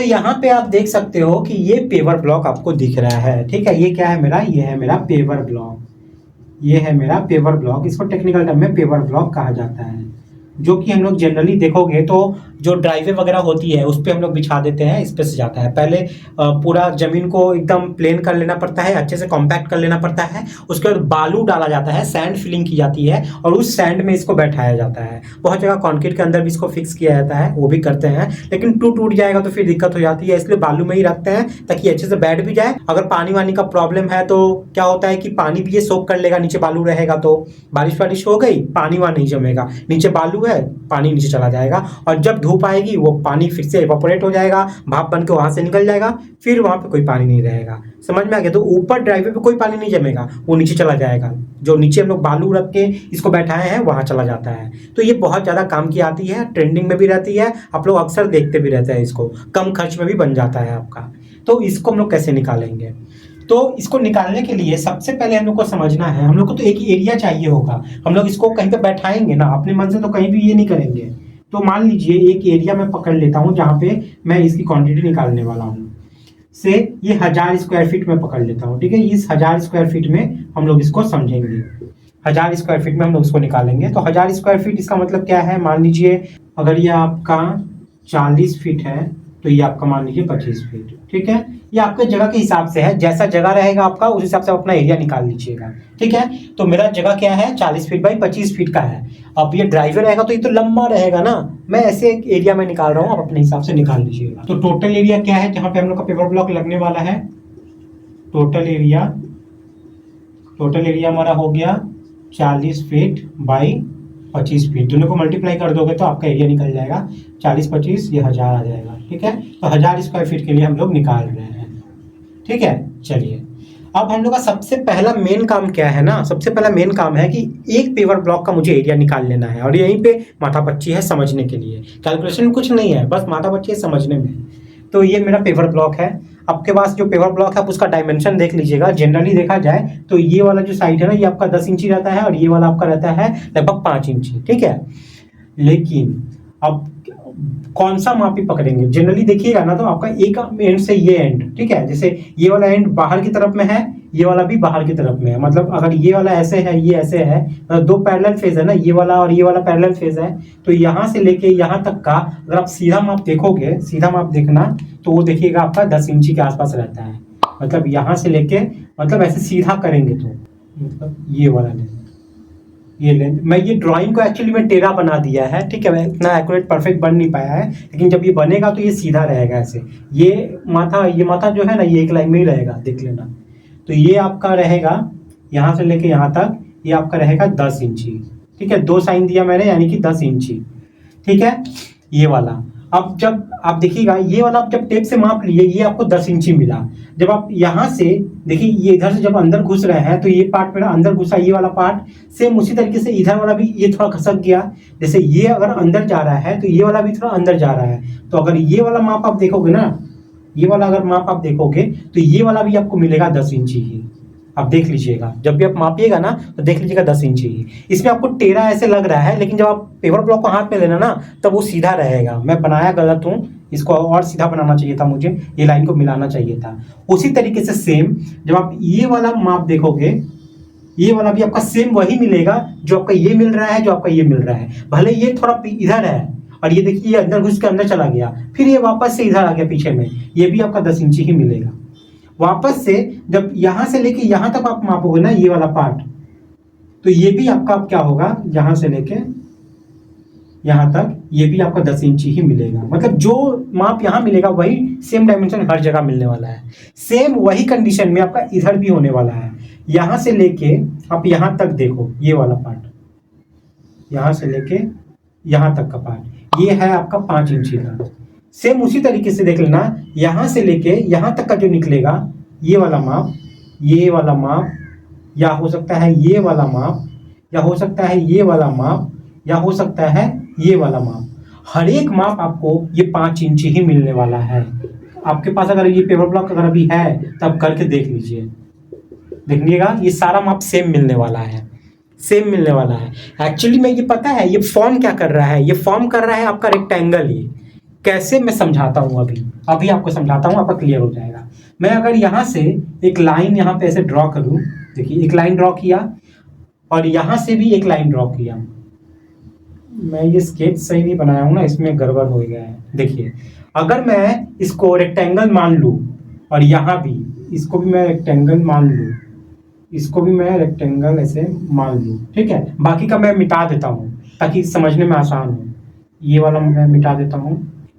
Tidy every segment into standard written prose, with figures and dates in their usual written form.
तो यहाँ पे आप देख सकते हो कि ये पेवर ब्लॉक आपको दिख रहा है, ठीक है। ये क्या है मेरा, ये है मेरा पेवर ब्लॉक, ये है मेरा पेवर ब्लॉक। इसको टेक्निकल टर्म में पेवर ब्लॉक कहा जाता है, जो कि हम लोग जनरली देखोगे तो जो ड्राइवे वगैरह होती है उस पर हम लोग बिछा देते हैं, इस पे से जाता है। पहले पूरा जमीन को एकदम प्लेन कर लेना पड़ता है, अच्छे से कॉम्पैक्ट कर लेना पड़ता है, उसके बाद बालू डाला जाता है, सैंड फिलिंग की जाती है और उस सैंड में इसको बैठाया जाता है। बहुत जगह कंक्रीट के अंदर भी इसको फिक्स किया जाता है, वो भी करते हैं, लेकिन टूट जाएगा तो फिर दिक्कत हो जाती है, इसलिए बालू में ही रखते हैं ताकि अच्छे से बैठ भी जाए। अगर पानी वानी का प्रॉब्लम है तो क्या होता है कि पानी भी ये सोख कर लेगा, नीचे बालू रहेगा तो बारिश वारिश हो गई, पानी वहां नहीं जमेगा, नीचे बालू है, पानी नीचे चला जाएगा और जब धूप आएगी वो पानी फिर से इवापोरेट हो जाएगा, भाप बन के वहां से निकल जाएगा, फिर वहां पे कोई पानी नहीं रहेगा। समझ में आ गया? तो ऊपर ड्राइवे पे कोई पानी नहीं जमेगा, वो नीचे चला जाएगा, जो नीचे हम लोग बालू रख के इसको बैठाए हैं वहां चला जाता है। तो ये बहुत ज्यादा काम की आती है, ट्रेंडिंग में भी रहती है, आप लोग अक्सर देखते भी रहते हैं इसको, कम खर्च में भी बन जाता है आपका। तो इसको हम लोग कैसे निकालेंगे? तो इसको निकालने के लिए सबसे पहले हम लोग को समझना है, हम लोग को तो एक एरिया चाहिए होगा, हम लोग इसको कहीं पे बैठाएंगे ना, अपने मन से तो कहीं भी ये नहीं करेंगे। तो मान लीजिए एक एरिया मैं पकड़ लेता हूँ जहाँ पे मैं इसकी क्वांटिटी निकालने वाला हूँ, से ये 1000 स्क्वायर फीट में पकड़ लेता हूँ, ठीक है। इस 1000 स्क्वायर फीट में हम लोग इसको समझेंगे, 1000 स्क्वायर फीट में हम लोग इसको निकालेंगे। तो 1000 स्क्वायर फीट इसका मतलब क्या है, मान लीजिए अगर ये आपका 40 फीट है तो ये आपका मान लीजिए 25 फीट, ठीक है। ये आपके जगह के हिसाब से है, जैसा जगह रहेगा आपका उस हिसाब से आप अपना एरिया निकाल लीजिएगा, ठीक है। तो मेरा जगह क्या है, 40 फीट बाई 25 फीट का है। अब ये ड्राइवर रहेगा तो ये तो लंबा रहेगा ना, मैं ऐसे एक एरिया में निकाल रहा हूँ, आप अपने हिसाब से निकाल लीजिएगा। तो टोटल एरिया क्या है जहाँ पे हम लोग का पेपर ब्लॉक लगने वाला है, टोटल एरिया हमारा हो गया 40 फीट बाई 25 फीट, दोनों को मल्टीप्लाई कर दोगे तो आपका एरिया निकल जाएगा 40-25, ये 1000 आ जाएगा, ठीक है। तो 1000 स्क्वायर फीट के लिए हम लोग निकाल रहे हैं, ठीक है। चलिए अब हम लोग का सबसे पहला मेन काम क्या है ना, सबसे पहला मेन काम है कि एक पेवर ब्लॉक का मुझे एरिया निकाल लेना है, और यहीं पे माथापच्ची है समझने के लिए, कैलकुलेशन में कुछ नहीं है, बस माथापच्ची है समझने में। तो ये मेरा पेवर ब्लॉक है। आपके पास जो पेवर ब्लॉक है आप उसका डायमेंशन देख लीजिएगा। जनरली देखा जाए तो ये वाला जो साइड है ना, ये आपका 10 इंची रहता है और ये वाला आपका रहता है लगभग 5 इंची, ठीक है। लेकिन अब कौन सा मापी पकड़ेंगे, जनरली देखिएगा ना तो आपका एक एंड से ये एंड, ठीक है, जैसे ये वाला एंड बाहर की तरफ में है, ये वाला भी बाहर की तरफ में है, मतलब अगर ये वाला ऐसे है ये ऐसे है, मतलब दो पैरेलल फेज है ना, ये वाला और ये वाला पैरेलल फेज है। तो यहाँ से लेके यहाँ तक का अगर आप सीधा माप देखोगे, सीधा माप देखना तो वो देखिएगा आपका 10 इंची के आसपास रहता है, मतलब यहाँ से लेके, मतलब ऐसे सीधा करेंगे तो मतलब ये वाला लेंथ, ये लेंथ। मैं ये ड्राइंग को एक्चुअली मैं टेढ़ा बना दिया है, ठीक है, मैं इतना एक्यूरेट परफेक्ट बन नहीं पाया है, लेकिन जब ये बनेगा तो ये सीधा रहेगा ऐसे। ये माथा जो है ना ये एक लाइन में ही रहेगा, देख लेना। तो ये आपका रहेगा यहाँ से लेके यहाँ तक, ये आपका रहेगा 10 इंची, ठीक है। 2 साइन दिया मैंने यानी कि 10 इंची, ठीक है, ये वाला। अब जब आप देखिएगा ये वाला आप जब टेप से माप लिए ये आपको 10 इंची मिला। जब आप यहाँ से देखिए ये इधर से जब अंदर घुस रहे हैं तो ये पार्ट मेरा अंदर घुसा, ये वाला पार्ट सेम उसी तरीके से इधर वाला भी ये थोड़ा खसक गया। जैसे ये अगर अंदर जा रहा है तो ये वाला भी थोड़ा अंदर जा रहा है। तो अगर ये वाला माप आप देखोगे ना, ये वाला अगर माप आप देखोगे तो ये वाला भी आपको मिलेगा 10 इंची ही। आप देख लीजिएगा, जब भी आप मापिएगा ना तो देख लीजिएगा 10 इंची ही। इसमें आपको टेढ़ा ऐसे लग रहा है, लेकिन जब आप पेपर ब्लॉक को हाथ में लेना ना तब वो सीधा रहेगा। मैं बनाया गलत हूँ, इसको और सीधा बनाना चाहिए था मुझे, ये लाइन को मिलाना चाहिए था। उसी तरीके से सेम जब आप ये वाला माप देखोगे, ये वाला भी आपका सेम वही मिलेगा जो आपका ये मिल रहा है, जो आपका ये मिल रहा है। भले ये थोड़ा इधर है और ये देखिए ये अंदर घुस के अंदर चला गया, फिर ये वापस से इधर आ गया पीछे में, ये भी आपका 10 इंची ही मिलेगा। वापस से जब यहाँ से लेके यहाँ तक आप मापोगे ना ये वाला पार्ट, तो ये भी आपका क्या होगा, यहाँ से लेके यहाँ तक ये भी आपका 10 इंची ही मिलेगा। मतलब जो माप यहाँ मिलेगा वही सेम डायमेंशन हर जगह मिलने वाला है। सेम वही कंडीशन में आपका इधर भी होने वाला है। यहाँ से लेके आप यहाँ तक देखो, ये वाला पार्ट यहाँ से लेके यहाँ तक का पार्ट ये है आपका 5 इंची का। सेम उसी तरीके से देख लेना, यहाँ से लेके यहाँ तक का जो निकलेगा ये वाला माप, ये वाला माप, या हो सकता है ये वाला माप, या हो सकता है ये वाला माप, या हो सकता है ये वाला माप। हर एक माप आपको ये 5 इंची ही मिलने वाला है। आपके पास अगर ये पेपर ब्लॉक अगर अभी है तब करके देख लीजिए, देखिएगा ये सारा माप सेम मिलने वाला है, सेम मिलने वाला है। एक्चुअली में ये पता है ये फॉर्म क्या कर रहा है, ये फॉर्म कर रहा है आपका रेक्टेंगल। ये कैसे मैं समझाता हूँ अभी। अभी आपको समझाता हूँ, आपका क्लियर हो जाएगा। मैं अगर यहाँ से एक लाइन यहाँ पे ऐसे ड्रॉ करूँ, देखिए एक लाइन ड्रॉ किया और यहाँ से भी एक लाइन ड्रॉ किया। मैं ये स्केच सही नहीं बनाया हूँ ना, इसमें गड़बड़ हो गया है। देखिए अगर मैं इसको रेक्टेंगल मान लूँ और यहाँ भी इसको भी मैं रेक्टेंगल मान लूँ, इसको भी मैं रेक्टेंगल ऐसे मान लूँ, ठीक है। बाकी का मैं मिटा देता हूँ ताकि समझने में आसान हो। ये वाला मैं मिटा देता हूँ,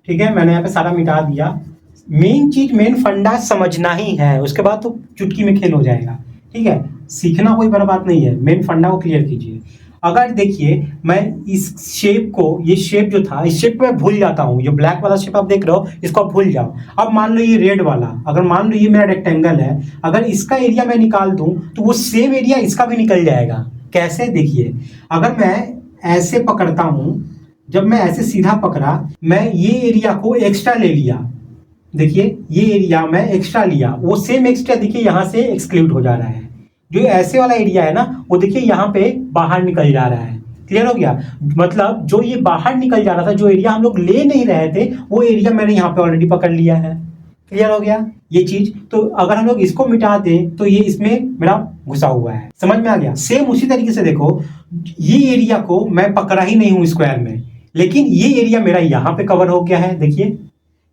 ठीक है। मैंने यहाँ पे सारा मिटा दिया। मेन चीज, मेन फंडा समझना ही है, उसके बाद तो चुटकी में खेल हो जाएगा, ठीक है। सीखना कोई बड़ा बात नहीं है, मेन फंडा को क्लियर कीजिए। अगर देखिए मैं इस शेप को, ये शेप जो था, इस शेप को मैं भूल जाता हूँ। ये ब्लैक वाला शेप आप देख रहे हो, इसको आप भूल जाओ। अब मान लो ये रेड वाला, अगर मान लो ये मेरा रेक्टेंगल है, अगर इसका एरिया मैं निकाल दूं तो वो सेम एरिया इसका भी निकल जाएगा। कैसे? देखिए अगर मैं ऐसे पकड़ता हूं, जब मैं ऐसे सीधा पकड़ा, मैं ये एरिया को एक्स्ट्रा ले लिया, देखिए ये एरिया मैं एक्स्ट्रा लिया, वो सेम एक्स्ट्रा देखिए यहाँ से एक्सक्लूड हो जा रहा है। जो ऐसे वाला एरिया है ना, वो देखिए यहाँ पे बाहर निकल जा रहा है। क्लियर हो गया? मतलब जो ये बाहर निकल जा रहा था, जो एरिया हम लोग ले नहीं रहे थे, वो एरिया मैंने यहाँ पे ऑलरेडी पकड़ लिया है। क्लियर हो गया ये चीज? तो अगर हम लोग इसको मिटा दें तो ये इसमें मेरा घुसा हुआ है। समझ में आ गया? सेम उसी तरीके से देखो, ये एरिया को मैं पकड़ा ही नहीं हूं स्क्वायर में, लेकिन ये एरिया मेरा यहाँ पे कवर हो गया है। देखिए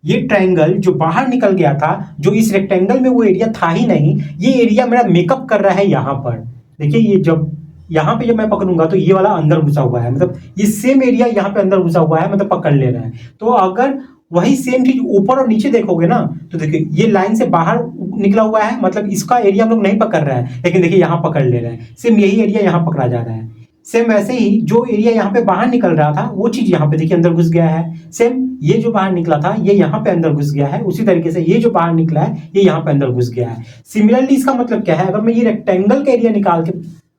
ये ट्रायंगल जो बाहर निकल गया था, जो इस रेक्टेंगल में वो एरिया था ही नहीं, ये एरिया मेरा मेकअप कर रहा है यहाँ पर। देखिए ये जब यहाँ पे जब मैं पकड़ूंगा तो ये वाला अंदर घुसा हुआ है, मतलब ये सेम एरिया यहाँ पे अंदर घुसा हुआ है, मतलब पकड़ ले रहा है। तो अगर वही सेम चीज ऊपर और नीचे देखोगे ना, तो देखिए ये लाइन से बाहर निकला हुआ है, मतलब इसका एरिया हम लोग नहीं पकड़ रहा है, लेकिन देखिए यहाँ पकड़ ले रहा है। सेम यही एरिया यहाँ पकड़ा जा रहा है। सेम वैसे ही जो एरिया यहाँ पे बाहर निकल रहा था, वो चीज यहाँ पे देखिए अंदर घुस गया है। सेम ये जो बाहर निकला था, ये यहाँ पे अंदर घुस गया है। उसी तरीके से ये जो बाहर निकला है, ये यहाँ पे अंदर घुस गया है। सिमिलरली इसका मतलब क्या है, अगर मैं ये रेक्टेंगल का एरिया निकाल के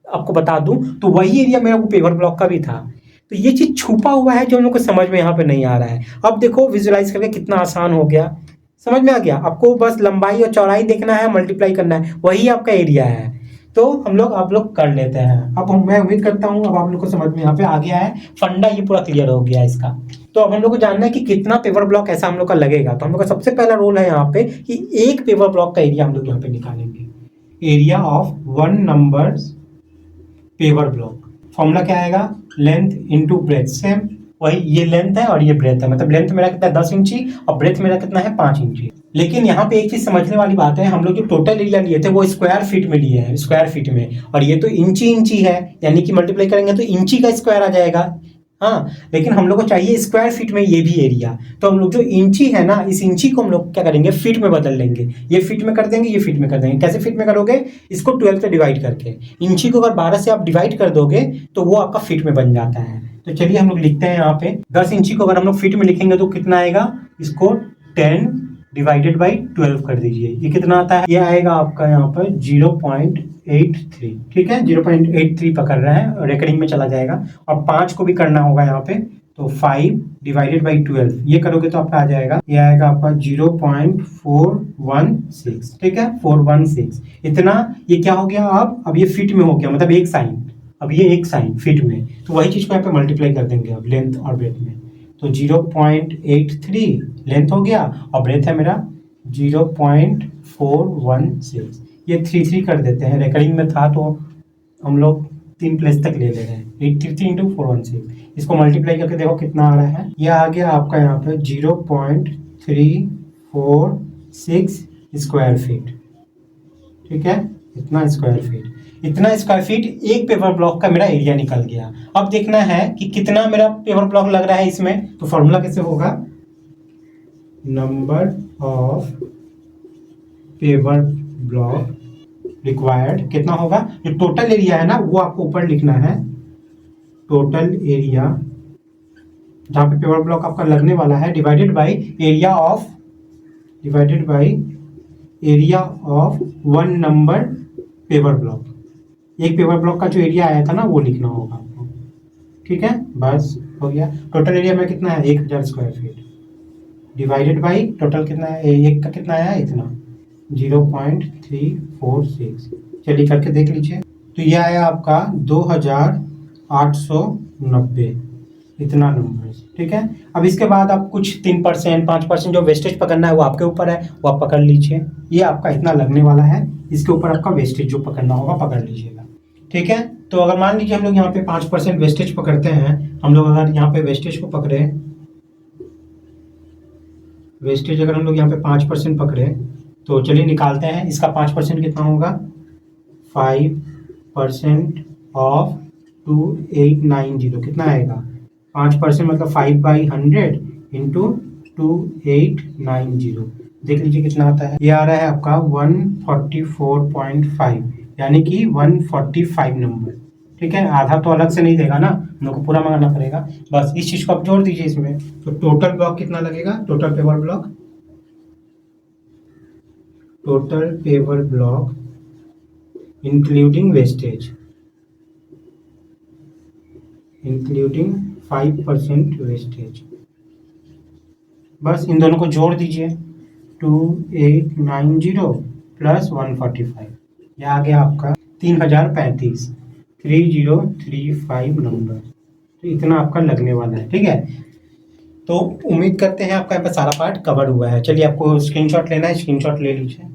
आपको बता दूं, तो वही एरिया मेरा वो पेवर ब्लॉक का भी था। तो ये चीज छुपा हुआ है जो हम लोग को समझ में यहाँ पे नहीं आ रहा है। अब देखो विजुअलाइज करके कितना आसान हो गया, समझ में आ गया? आपको बस लंबाई और चौड़ाई देखना है, मल्टीप्लाई करना है, वही आपका एरिया है। तो हम लोग आप लोग कर लेते हैं। अब मैं उम्मीद करता हूँ अब आप लोग को समझ में यहाँ पे आ गया है, फंडा ये पूरा क्लियर हो गया है इसका। तो अब हम लोग को जानना है कि कितना पेवर ब्लॉक ऐसा हम लोग का लगेगा। तो हम लोग का सबसे पहला रूल है यहाँ पे कि एक पेवर ब्लॉक का एरिया हम लोग यहाँ पे निकालेंगे। Area of one number paver block, formula क्या आएगा? Length into breadth. सेम वही, ये लेंथ है और ये ब्रेथ है, मतलब लेंथ मेरा कितना है 10 इंची और ब्रेथ मेरा कितना है 5 इंची। लेकिन यहाँ पे एक चीज समझने वाली बात है, हम लोग जो टोटल एरिया लिए थे वो स्क्वायर फीट में लिए हैं, स्क्वायर फीट में, और ये तो इंची है, यानी कि मल्टीप्लाई करेंगे तो इंची का स्क्वायर आ जाएगा। हाँ, लेकिन हम लोग को चाहिए स्क्वायर फीट में ये भी एरिया। तो हम लोग जो इंची है ना, इस इंची को हम लोग क्या करेंगे, फीट में बदल लेंगे। ये फीट में कर देंगे, ये फीट में कर देंगे। कैसे फीट में करोगे? इसको 12 से डिवाइड करके। इंची को अगर 12 से आप डिवाइड कर दोगे तो वो आपका फीट में बन जाता है। तो चलिए हम लोग लिखते हैं यहाँ पे 10 इंची को अगर हम लोग फीट में लिखेंगे तो कितना आएगा? इसको 10 डिवाइडेड बाई 12 कर दीजिए। ये कितना आता है? ये आएगा आपका यहाँ पर 0.83। ठीक है, 0.83 पकड़ रहा है, रेकॉर्डिंग में चला जाएगा। और 5 को भी करना होगा यहाँ पे, तो 5 डिवाइडेड बाई 12 ये करोगे तो आपका आ जाएगा, ये आएगा आपका 0.416। ठीक है, 416 इतना। ये क्या हो गया? अब ये फीट में हो गया, मतलब एक साइन, अब ये एक साइन फीट में। तो वही चीज को यहाँ पे मल्टीप्लाई कर देंगे अब लेंथ और ब्रेथ में। तो 0.83 लेंथ हो गया और ब्रेथ है मेरा 0.416। ये 3 कर देते हैं, रेकॉर्डिंग में था तो हम लोग 3 प्लेस तक ले ले रहे हैं। 83 इंटू 416, इसको मल्टीप्लाई करके देखो कितना आ रहा है। यह आ गया आपका यहाँ पे 0.346 स्क्वायर फीट। ठीक है, इतना स्क्वायर फीट, इतना स्क्वायर फीट एक पेपर ब्लॉक का मेरा एरिया निकल गया। अब देखना है कि कितना मेरा पेपर ब्लॉक लग रहा है इसमें। तो फॉर्मूला कैसे होगा? Number of paper block required कितना होगा? जो टोटल एरिया है ना, वो आपको ऊपर लिखना है। टोटल एरिया जहां पे पेपर ब्लॉक आपका लगने वाला है, divided by area of one number paper block. एक पेपर ब्लॉक का जो एरिया आया था ना, वो लिखना होगा आपको। ठीक है, बस हो गया। टोटल एरिया में कितना है? 1000 square feet, divided by total कितना है, एक का कितना आया? इतना 0.346। चलिए करके देख लीजिए। तो ये आया आपका 2890। इतना नंबर, ठीक है। अब इसके बाद आप कुछ 3% 5% जो वेस्टेज पकड़ना है वो आपके ऊपर है, वो आप पकड़ लीजिए। ये आपका इतना लगने वाला है, इसके ऊपर आपका वेस्टेज जो पकड़ना होगा पकड़ लीजिएगा, ठीक है। तो अगर मान लीजिए हम लोग यहाँ पे 5% वेस्टेज पकड़ते हैं, हम लोग अगर यहाँ पे वेस्टेज को पकड़े, वेस्टेज अगर हम लोग यहाँ पे 5% पकड़े, तो चलिए निकालते हैं। इसका 5% कितना होगा, 5% ऑफ 2890 कितना आएगा, 5% मतलब 5/100 इंटू 2890, देख लीजिए कितना आता है। ये आ रहा है आपका 144.5, यानी कि 145 नंबर, ठीक है। आधा तो अलग से नहीं देगा ना, हम लोग को पूरा मंगाना पड़ेगा। बस इस चीज को आप जोड़ दीजिए इसमें, तो टोटल ब्लॉक कितना लगेगा, total paver block, total paver block including wastage, including 5% wastage, बस इन दोनों को जोड़ दीजिए, 2890 प्लस 145, यह आ गया आपका 3035, 3035 नंबर। तो इतना आपका लगने वाला है, ठीक है। तो उम्मीद करते हैं आपका यहाँ पर सारा पार्ट कवर हुआ है। चलिए आपको स्क्रीनशॉट लेना है, स्क्रीनशॉट ले लीजिए।